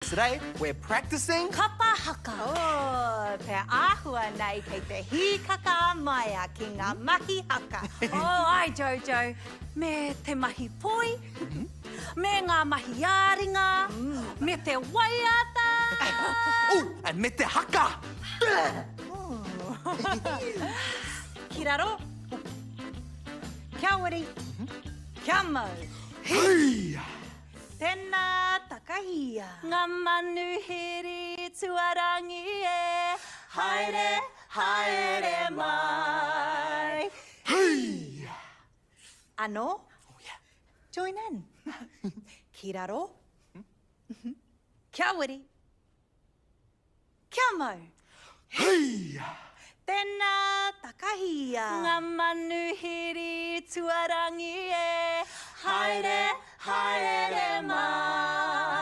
Today, we're practicing Kapa haka. Oh, pe ahua nei kei te hikaka mai a ki ngā mahi haka. Oh, ai, Jojo. Me te mahi poi, me ngā mahi āringa, me te waiata. Oh, and me te haka. Ki raro. Kia wiri. Kia mau. Hey! Tēnā takahia. Ngā manuhiri tuarangi e. Haere, haere mai. Hey! Anō? Oh, yeah. Join in. Ki raro. Kia wiri. Kia mau. Hey! Tēnā takahia. Ngā manuhiri tuarangi e. Haere, haere mai.